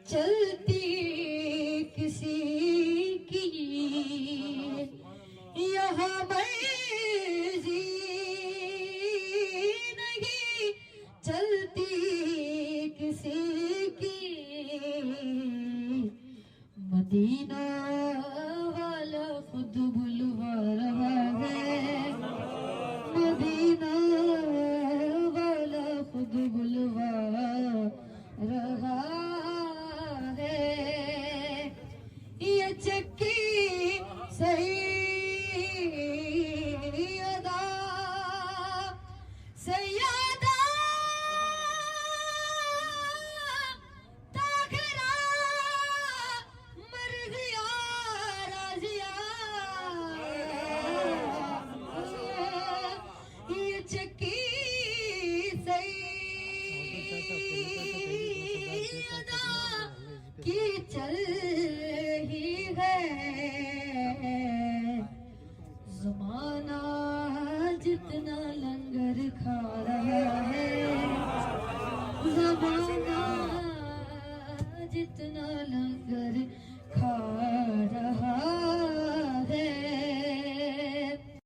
चलती किसी की यहाँ मर्जी नहीं, चलती किसी की। मदीना वाला खुद बुलवा रहा है, मदीना वाला खुद बुलवा रहा है। ये चक्की सैयदा सैयदा ताखरा मर गया राजिया। ये चक्की सैयदा की चल ही है। ज़माना जितना लंगर खा रहा है, ज़माना जितना लंगर खा